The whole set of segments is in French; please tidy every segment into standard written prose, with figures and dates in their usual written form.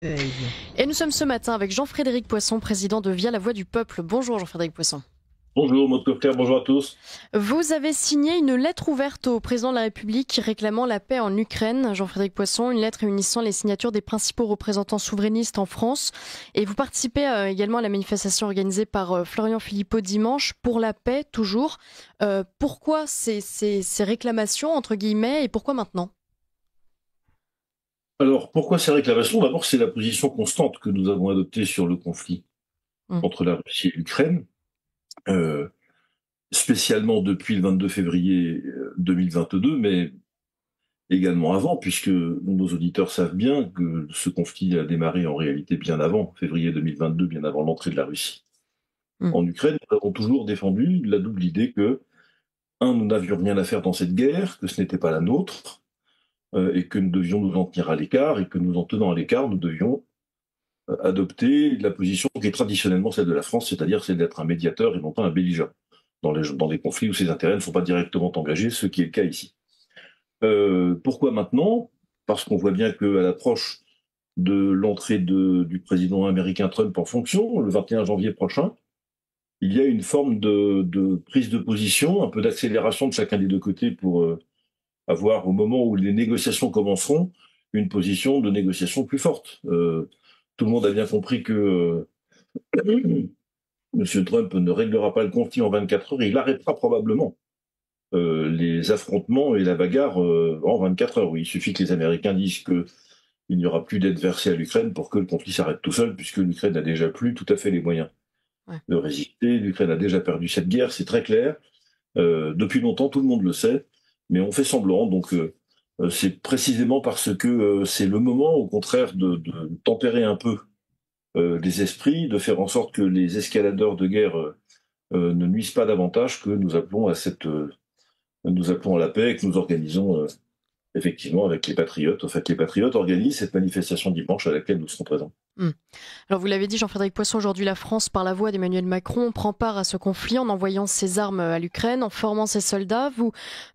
Et nous sommes ce matin avec Jean-Frédéric Poisson, président de Via la Voix du Peuple. Bonjour Jean-Frédéric Poisson. Bonjour Maud Coffler, bonjour à tous. Vous avez signé une lettre ouverte au président de la République réclamant la paix en Ukraine. Jean-Frédéric Poisson, une lettre réunissant les signatures des principaux représentants souverainistes en France. Et vous participez également à la manifestation organisée par Florian Philippot dimanche pour la paix, toujours. Pourquoi ces réclamations, entre guillemets, et pourquoi maintenant ? Alors, pourquoi ces réclamations? D'abord, c'est la position constante que nous avons adoptée sur le conflit Hum. entre la Russie et l'Ukraine, euh, spécialement depuis le 22 février 2022, mais également avant, puisque nos auditeurs savent bien que ce conflit a démarré en réalité bien avant, février 2022, bien avant l'entrée de la Russie Hum. en Ukraine. Nous avons toujours défendu la double idée que, nous n'avions rien à faire dans cette guerre, que ce n'était pas la nôtre, et que nous devions nous en tenir à l'écart, et que nous en tenant à l'écart, nous devions adopter la position qui est traditionnellement celle de la France, c'est-à-dire celle d'être un médiateur et non pas un belligérant, dans des conflits où ses intérêts ne sont pas directement engagés, ce qui est le cas ici. Pourquoi maintenant? Parce qu'on voit bien qu'à l'approche de l'entrée du président américain Trump en fonction, le 21 janvier prochain, il y a une forme de prise de position, un peu d'accélération de chacun des deux côtés pour avoir, au moment où les négociations commenceront, une position de négociation plus forte. Tout le monde a bien compris que M. Trump ne réglera pas le conflit en 24 heures, il arrêtera probablement les affrontements et la bagarre en 24 heures. Oui, il suffit que les Américains disent qu'il n'y aura plus d'aide versée à l'Ukraine pour que le conflit s'arrête tout seul, puisque l'Ukraine n'a déjà plus tout à fait les moyens Ouais. de résister. L'Ukraine a déjà perdu cette guerre, c'est très clair. Depuis longtemps, tout le monde le sait, mais on fait semblant. Donc, c'est précisément parce que c'est le moment, au contraire, de tempérer un peu les esprits, de faire en sorte que les escaladeurs de guerre ne nuisent pas davantage, que nous appelons nous appelons à la paix et que nous organisons effectivement avec les Patriotes. En fait, les Patriotes organisent cette manifestation dimanche à laquelle nous serons présents. Hum. Alors vous l'avez dit, Jean-Frédéric Poisson, aujourd'hui la France, par la voix d'Emmanuel Macron, prend part à ce conflit en envoyant ses armes à l'Ukraine, en formant ses soldats.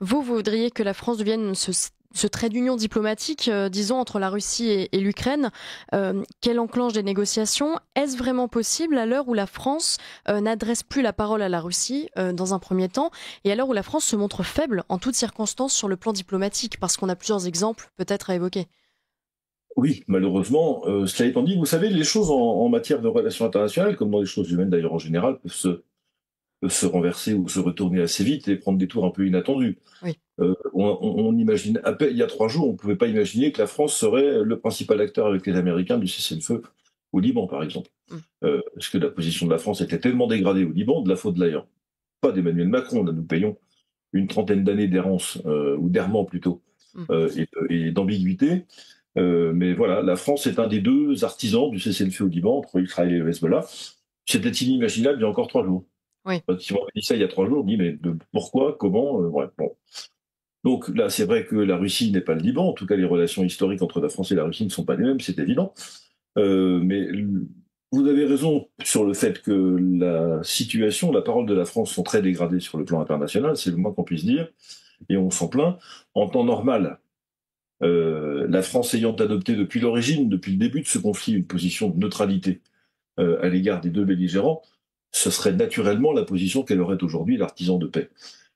Vous voudriez que la France devienne ce trait d'union diplomatique, disons, entre la Russie et l'Ukraine, qu'elle enclenche des négociations. Est-ce vraiment possible à l'heure où la France n'adresse plus la parole à la Russie, dans un premier temps, et à l'heure où la France se montre faible en toutes circonstances sur le plan diplomatique, parce qu'on a plusieurs exemples peut-être à évoquer? Oui, malheureusement, cela étant dit, vous savez, les choses en matière de relations internationales, comme dans les choses humaines d'ailleurs en général, peuvent se renverser ou se retourner assez vite et prendre des tours un peu inattendus. Oui. On imagine, à peine, il y a 3 jours, on ne pouvait pas imaginer que la France serait le principal acteur avec les Américains du cessez-le-feu au Liban, par exemple. Hum. Parce que la position de la France était tellement dégradée au Liban, de la faute d'ailleurs, pas d'Emmanuel Macron, là nous payons une trentaine d'années d'errance, ou d'errement plutôt, Hum. et d'ambiguïté. Mais voilà, la France est un des deux artisans du cessez-le-feu au Liban, entre Israël et le Hezbollah. C'était inimaginable il y a encore 3 jours. Oui. Si on m'avait dit ça il y a 3 jours, on me dit mais pourquoi, comment, ouais, bon. Donc là, c'est vrai que la Russie n'est pas le Liban. En tout cas, les relations historiques entre la France et la Russie ne sont pas les mêmes, c'est évident. Mais vous avez raison sur le fait que la situation, la parole de la France sont très dégradées sur le plan international, c'est le moins qu'on puisse dire, et on s'en plaint. En temps normal, la France ayant adopté depuis l'origine, depuis le début de ce conflit, une position de neutralité à l'égard des deux belligérants, ce serait naturellement la position qu'elle aurait aujourd'hui, l'artisan de paix.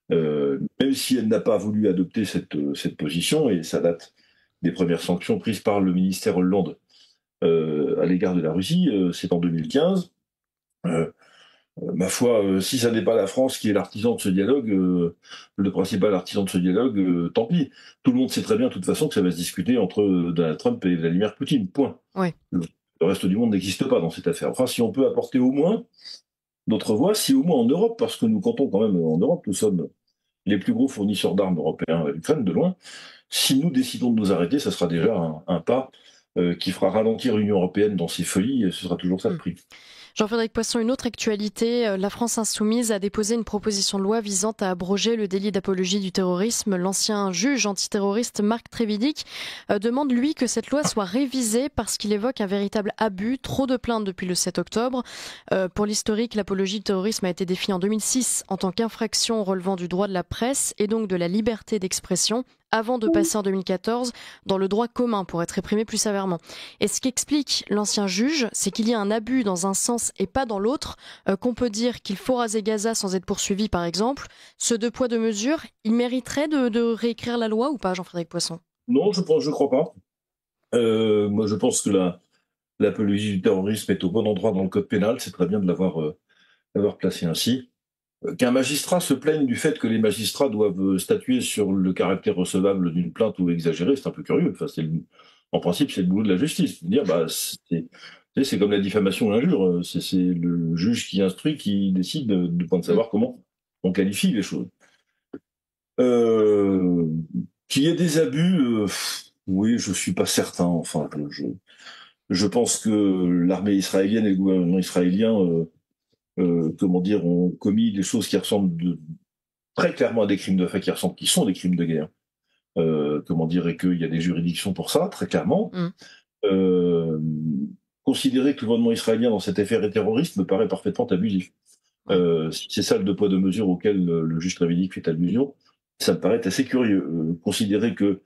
Même si elle n'a pas voulu adopter cette position, et ça date des premières sanctions prises par le ministère Hollande à l'égard de la Russie, c'est en 2015. Euh, Ma foi, si ça n'est pas la France qui est l'artisan de ce dialogue, le principal artisan de ce dialogue, tant pis. Tout le monde sait très bien, de toute façon, que ça va se discuter entre Donald Trump et Vladimir Poutine. Point. Oui. Le reste du monde n'existe pas dans cette affaire. Enfin, si on peut apporter au moins notre voix, si au moins en Europe, parce que nous comptons quand même en Europe, nous sommes les plus gros fournisseurs d'armes européens à l'Ukraine, de loin. Si nous décidons de nous arrêter, ça sera déjà un pas qui fera ralentir l'Union européenne dans ses folies, et ce sera toujours ça le Hum. prix. Jean-Frédéric Poisson, une autre actualité, la France insoumise a déposé une proposition de loi visant à abroger le délit d'apologie du terrorisme. L'ancien juge antiterroriste Marc Trévidic demande, lui, que cette loi soit révisée parce qu'il évoque un véritable abus, trop de plaintes depuis le 7 octobre. Pour l'historique, l'apologie du terrorisme a été définie en 2006 en tant qu'infraction relevant du droit de la presse et donc de la liberté d'expression, avant de passer en 2014 dans le droit commun pour être réprimé plus sévèrement. Et ce qu'explique l'ancien juge, c'est qu'il y a un abus dans un sens et pas dans l'autre, qu'on peut dire qu'il faut raser Gaza sans être poursuivi par exemple. Ce deux poids deux mesures, il mériterait de réécrire la loi ou pas, Jean-Frédéric Poisson? Non, je crois pas. Moi, je pense que l'apologie du terrorisme est au bon endroit dans le code pénal. C'est très bien de l'avoir placé ainsi. Qu'un magistrat se plaigne du fait que les magistrats doivent statuer sur le caractère recevable d'une plainte ou exagéré, c'est un peu curieux. Enfin, en principe, c'est le boulot de la justice. Dire, bah, c'est comme la diffamation ou l'injure. C'est le juge qui instruit, qui décide de savoir comment on qualifie les choses. Qu'il y ait des abus, oui, je suis pas certain. Enfin, je pense que l'armée israélienne et le gouvernement israélien, ont commis des choses qui ressemblent très clairement à des crimes de fait, qui sont des crimes de guerre. Et qu'il y a des juridictions pour ça, très clairement. Euh, Considérer que le gouvernement israélien dans cette affaire est terroriste me paraît parfaitement abusif. Si c'est ça le deux poids deux mesures auquel le juge Trévidic fait allusion, ça me paraît assez curieux. Considérer que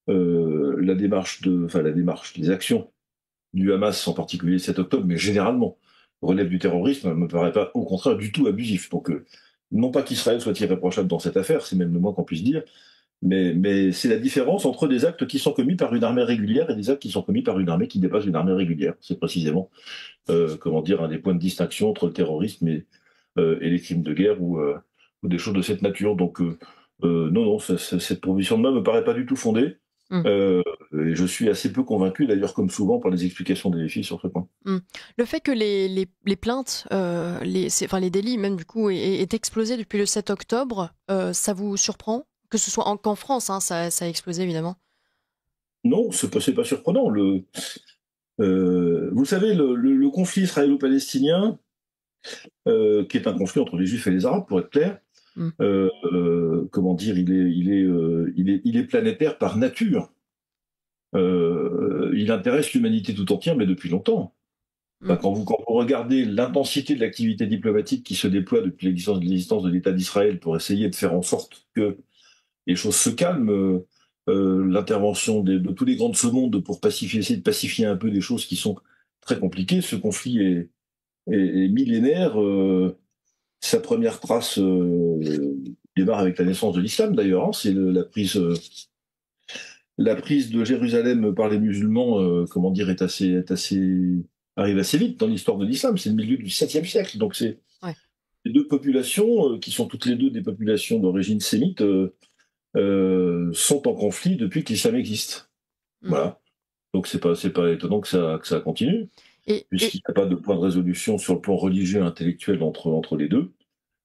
la démarche, les actions du Hamas en particulier le 7 octobre, mais généralement relève du terrorisme, me paraît pas au contraire du tout abusif. Donc non pas qu'Israël soit irréprochable dans cette affaire, c'est même le moins qu'on puisse dire, mais c'est la différence entre des actes qui sont commis par une armée régulière et des actes qui sont commis par une armée qui dépasse une armée régulière. C'est précisément un des points de distinction entre le terrorisme et les crimes de guerre ou des choses de cette nature. Donc non, cette proposition de loi me paraît pas du tout fondée. Et je suis assez peu convaincu, d'ailleurs, comme souvent, par les explications des filles sur ce point. Le fait que les plaintes, les délits même du coup, aient explosé depuis le 7 octobre, ça vous surprend? Que ce soit qu'en France, hein, ça a explosé évidemment. Non, c'est pas surprenant. Vous savez, le conflit israélo-palestinien, qui est un conflit entre les Juifs et les Arabes, pour être clair, il est planétaire par nature. Il intéresse l'humanité tout entière, mais depuis longtemps. Enfin, quand vous regardez l'intensité de l'activité diplomatique qui se déploie depuis l'existence de l'État d'Israël pour essayer de faire en sorte que les choses se calment, l'intervention de tous les grands de ce monde pour essayer de pacifier un peu des choses qui sont très compliquées, ce conflit est millénaire. Sa première trace démarre avec la naissance de l'islam, d'ailleurs. Hein, c'est la prise de Jérusalem par les musulmans, arrive assez vite dans l'histoire de l'islam. C'est le milieu du 7e siècle. Donc c'est les deux populations, qui sont toutes les deux des populations d'origine sémite, sont en conflit depuis que l'islam existe. Voilà. Donc c'est pas étonnant que ça continue, puisqu'il n'y a pas de point de résolution sur le plan religieux et intellectuel entre les deux.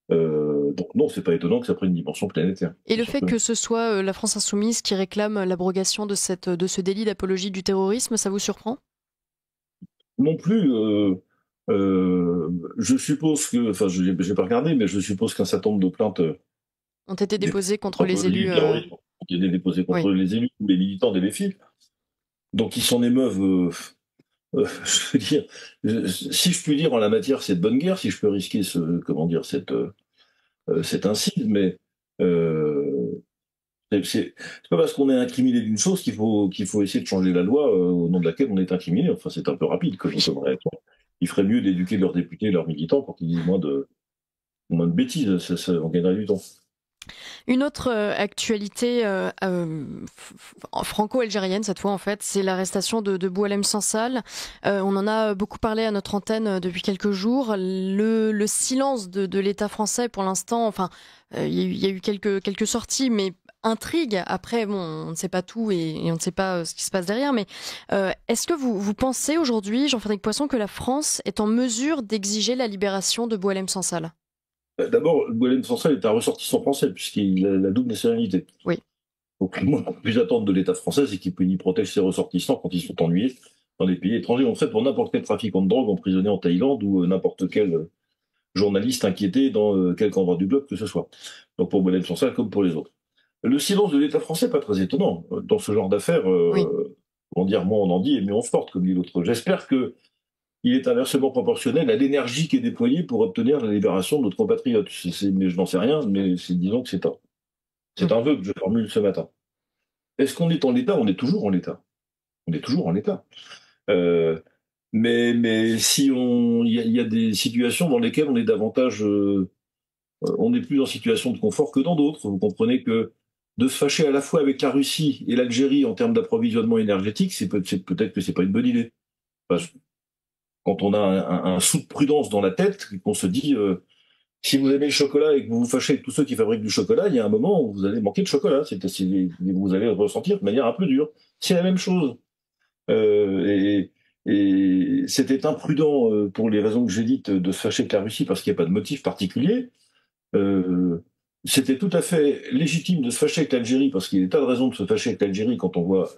Donc non, c'est pas étonnant que ça prenne une dimension planétaire. Et le fait que ce soit la France insoumise qui réclame l'abrogation de ce délit d'apologie du terrorisme, ça vous surprend? Non plus. Je suppose que, enfin, je n'ai pas regardé, mais je suppose qu'un certain nombre de plaintes ont été déposées contre les élus. Ont été déposées contre les élus ou les militants des défis. Donc ils s'en émeuvent. Je veux dire, si je puis dire en la matière, c'est de bonne guerre, si je peux risquer cet incide, mais c'est pas parce qu'on est incriminé d'une chose qu'il faut essayer de changer la loi au nom de laquelle on est incriminé. Enfin, c'est un peu rapide comme réaction. Il ferait mieux d'éduquer leurs députés et leurs militants pour qu'ils disent moins de bêtises. On gagnerait du temps. Une autre actualité franco-algérienne, cette fois en fait, c'est l'arrestation de Boualem Sansal. On en a beaucoup parlé à notre antenne depuis quelques jours. Le silence de l'État français pour l'instant, enfin, il y a eu quelques sorties, mais intrigue. Après, bon, on ne sait pas tout et on ne sait pas ce qui se passe derrière. Mais est-ce que vous pensez aujourd'hui, Jean-Frédéric Poisson, que la France est en mesure d'exiger la libération de Boualem Sansal? D'abord, Boualem Sansal est un ressortissant français, puisqu'il a la double nationalité. Oui. Donc, moi, ce que plus attendre de l'État français, c'est qu'il protège ses ressortissants quand ils sont ennuyés dans les pays étrangers. On fait pour n'importe quel trafiquant de drogue emprisonné en Thaïlande ou n'importe quel journaliste inquiété dans quelque endroit du globe que ce soit. Donc, pour Boualem Sansal, comme pour les autres. Le silence de l'État français, pas très étonnant. Dans ce genre d'affaires, moins on en dit et mieux on se porte, comme dit l'autre. J'espère que il est inversement proportionnel à l'énergie qui est déployée pour obtenir la libération de notre compatriote. Mais je n'en sais rien, mais disons que c'est un vœu que je formule ce matin. Est-ce qu'on est en état? On est toujours en état. On est toujours en état. Euh, mais si il y a des situations dans lesquelles on est davantage, on n'est plus en situation de confort que dans d'autres. Vous comprenez que de se fâcher à la fois avec la Russie et l'Algérie en termes d'approvisionnement énergétique, peut-être que c'est pas une bonne idée. Parce que quand on a un sou de prudence dans la tête, qu'on se dit, si vous aimez le chocolat et que vous vous fâchez avec tous ceux qui fabriquent du chocolat, il y a un moment où vous allez manquer de chocolat. Vous allez le ressentir de manière un peu dure. C'est la même chose. Euh, et, et c'était imprudent, pour les raisons que j'ai dites, de se fâcher avec la Russie parce qu'il n'y a pas de motif particulier. Euh, C'était tout à fait légitime de se fâcher avec l'Algérie parce qu'il y a des tas de raisons de se fâcher avec l'Algérie quand on voit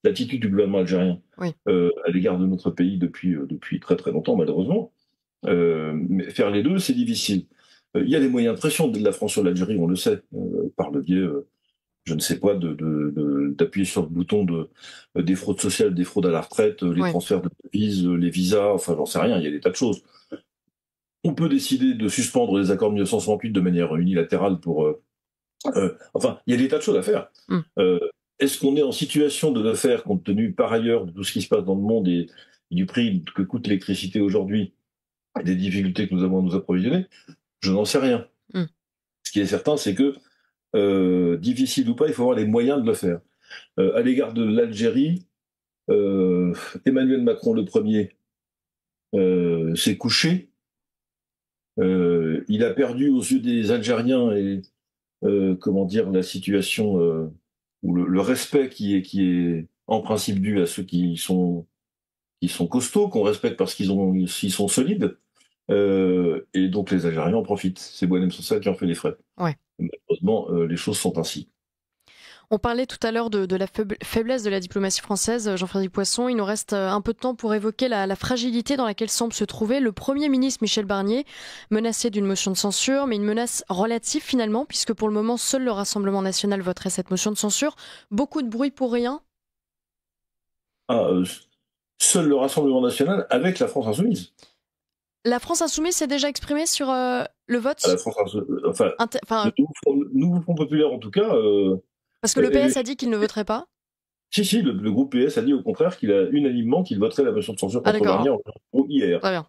l'attitude du gouvernement algérien Oui. à l'égard de notre pays depuis très très longtemps, malheureusement. Mais faire les deux, c'est difficile. Il y a des moyens de pression de la France sur l'Algérie, on le sait, par le biais, je ne sais pas, d'appuyer sur le bouton des fraudes sociales, des fraudes à la retraite, les Oui. transferts de devises, les visas, enfin j'en sais rien, il y a des tas de choses. On peut décider de suspendre les accords de 1968 de manière unilatérale enfin, il y a des tas de choses à faire. Mm. Euh, Est-ce qu'on est en situation de le faire compte tenu par ailleurs de tout ce qui se passe dans le monde et du prix que coûte l'électricité aujourd'hui et des difficultés que nous avons à nous approvisionner? Je n'en sais rien. Mm. Ce qui est certain, c'est que, difficile ou pas, il faut avoir les moyens de le faire. À l'égard de l'Algérie, euh, Emmanuel Macron le premier s'est couché. Il a perdu aux yeux des Algériens et comment dire la situation ou le respect qui est en principe dû à ceux qui sont costauds, qu'on respecte parce qu'ils sont solides. Et donc les Algériens en profitent. C'est Boualem Sansal qui en fait les frais. Ouais. Malheureusement, les choses sont ainsi. On parlait tout à l'heure de la faiblesse de la diplomatie française, Jean-Frédéric Poisson. Il nous reste un peu de temps pour évoquer la fragilité dans laquelle semble se trouver le Premier ministre Michel Barnier, menacé d'une motion de censure, mais une menace relative finalement, puisque pour le moment, seul le Rassemblement national voterait cette motion de censure. Beaucoup de bruit pour rien. Ah, seul le Rassemblement national avec la France insoumise. La France insoumise s'est déjà exprimée sur le À la vote. France enfin, le Enfin, nouveau Front populaire en tout cas. parce que le PS a dit qu'il ne voterait pas. Si, le groupe PS a dit au contraire qu'il a unanimement qu'il voterait la motion de censure Ah contre d'accord, Barnier hier. très bien.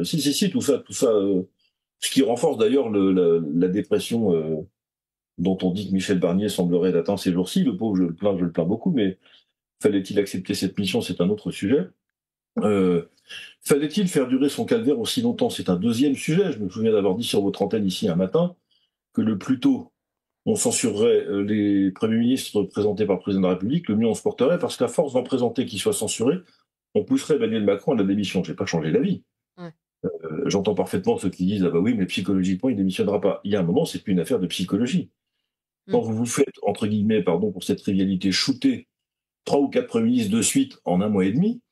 Si, tout ça, ce qui renforce d'ailleurs la dépression dont on dit que Michel Barnier semblerait être atteint ces jours-ci. Le pauvre, je le plains beaucoup, mais fallait-il accepter cette mission, c'est un autre sujet. Euh, Fallait-il faire durer son calvaire aussi longtemps? C'est un deuxième sujet. Je me souviens d'avoir dit sur votre antenne ici un matin que le plus tôt on censurerait les premiers ministres présentés par le président de la République, le mieux on se porterait, parce qu'à force d'en présenter qui soient censurés, on pousserait Emmanuel Macron à la démission. Je n'ai pas changé d'avis. Ouais. J'entends parfaitement ceux qui disent ah bah oui, mais psychologiquement il démissionnera pas. Il y a un moment, c'est plus une affaire de psychologie. Quand Mm. vous vous faites entre guillemets, pardon pour cette trivialité, shooter 3 ou 4 premiers ministres de suite en un mois et demi,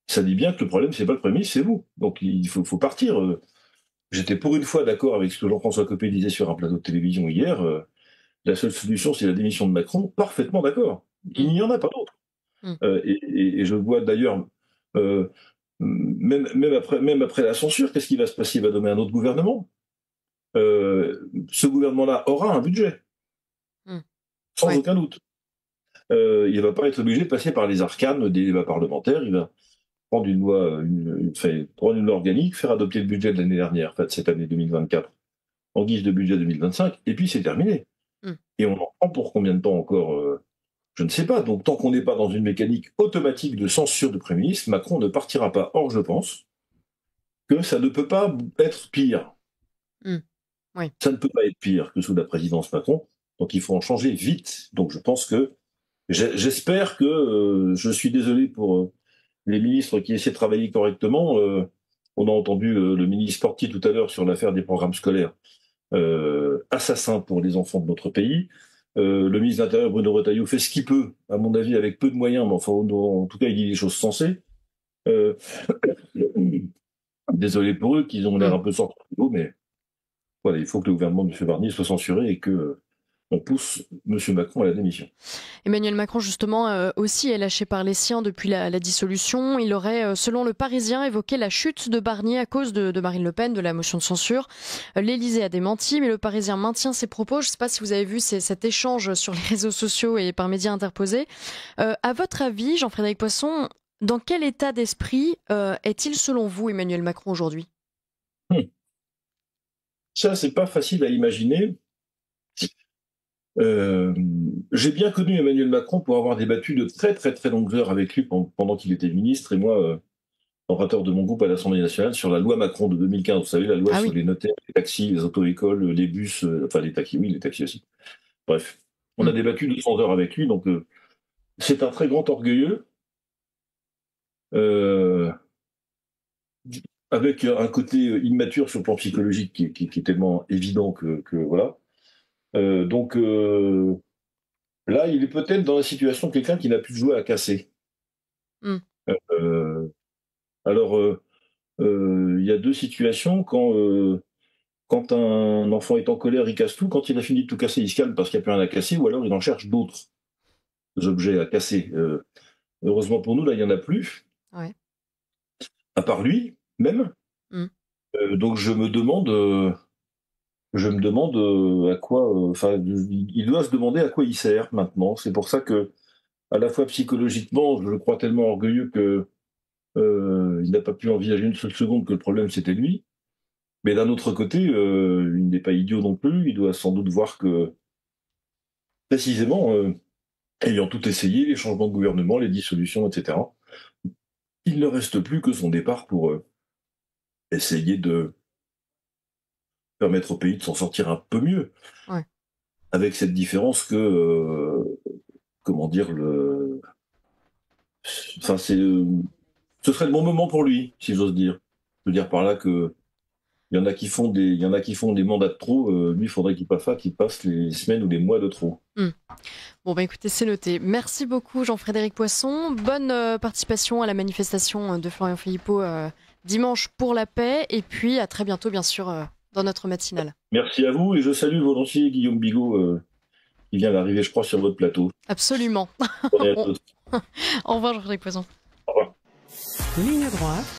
ça dit bien que le problème c'est pas le premier ministre, c'est vous. Donc il faut partir. J'étais pour une fois d'accord avec ce que Jean-François Copé disait sur un plateau de télévision hier. La seule solution, c'est la démission de Macron. Parfaitement d'accord. Il Mm. n'y en a pas d'autre. Mm. Et je vois d'ailleurs, euh, même après la censure, qu'est-ce qui va se passer? Il va nommer un autre gouvernement. Ce gouvernement-là aura un budget, Mm. sans Ouais. aucun doute. Il ne va pas être obligé de passer par les arcanes des débats parlementaires. Il va prendre une loi, prendre une loi organique, faire adopter le budget de l'année dernière, enfin de cette année 2024, en guise de budget 2025, et puis c'est terminé. Mm. Et on en prend pour combien de temps encore? Je ne sais pas. Donc, tant qu'on n'est pas dans une mécanique automatique de censure de Premier ministre, Macron ne partira pas. Or, je pense que ça ne peut pas être pire. Mm. Oui. Ça ne peut pas être pire que sous la présidence Macron. Donc, il faut en changer vite. Donc, je pense que j'espère que je suis désolé pour les ministres qui essaient de travailler correctement. On a entendu le ministre Portier tout à l'heure sur l'affaire des programmes scolaires. Assassin pour les enfants de notre pays. Le ministre de l'Intérieur, Bruno Retailleau, fait ce qu'il peut, à mon avis, avec peu de moyens, mais enfin, en tout cas, il dit les choses sensées. Euh, Désolé pour eux, qu'ils ont l'air Mm. un peu sortis du lot, mais voilà, il faut que le gouvernement de M. Barnier soit censuré et que on pousse M. Macron à la démission. Emmanuel Macron, justement, aussi est lâché par les siens depuis la dissolution. Il aurait, selon le Parisien, évoqué la chute de Barnier à cause de Marine Le Pen, de la motion de censure. L'Élysée a démenti, mais le Parisien maintient ses propos. Je ne sais pas si vous avez vu cet échange sur les réseaux sociaux et par médias interposés. À votre avis, Jean-Frédéric Poisson, dans quel état d'esprit est-il selon vous, Emmanuel Macron, aujourd'hui ? Ça, c'est pas facile à imaginer. J'ai bien connu Emmanuel Macron pour avoir débattu de très très très longues heures avec lui pendant qu'il était ministre et moi, orateur de mon groupe à l'Assemblée nationale, sur la loi Macron de 2015. Vous savez, la loi sur les notaires, les taxis, les auto-écoles, les bus, enfin les taxis, oui, les taxis aussi. Bref, on a débattu 200 heures avec lui, donc c'est un très grand orgueilleux. Avec un côté immature sur le plan psychologique qui est tellement évident que voilà. Donc là, il est peut-être dans la situation de quelqu'un qui n'a plus de jouet à casser. Alors, il y a deux situations. Quand un enfant est en colère, il casse tout. Quand il a fini de tout casser, il se calme parce qu'il n'y a plus rien à casser, ou alors il en cherche d'autres objets à casser. Heureusement pour nous, là, il n'y en a plus. Ouais. À part lui, même. Donc je me demande à quoi. Il doit se demander à quoi il sert maintenant. C'est pour ça que, à la fois psychologiquement, je le crois tellement orgueilleux que il n'a pas pu envisager une seule seconde que le problème c'était lui. Mais d'un autre côté, il n'est pas idiot non plus. Il doit sans doute voir que, précisément, ayant tout essayé, les changements de gouvernement, les dissolutions, etc., il ne reste plus que son départ pour essayer de permettre au pays de s'en sortir un peu mieux. Ouais. Avec cette différence que, comment dire, enfin, ce serait le bon moment pour lui, si j'ose dire. Je veux dire par là que il y en a qui font des mandats de trop. Lui, il faudrait qu'il passe les semaines ou les mois de trop. Bon, écoutez, c'est noté. Merci beaucoup, Jean-Frédéric Poisson. Bonne participation à la manifestation de Florian Philippot dimanche pour la paix. Et puis, à très bientôt, bien sûr, dans notre matinale. Merci à vous et je salue volontiers Guillaume Bigot qui vient d'arriver, je crois, sur votre plateau. Absolument. Au revoir, Jean-Frédéric Poisson. Au revoir. Ligne droite.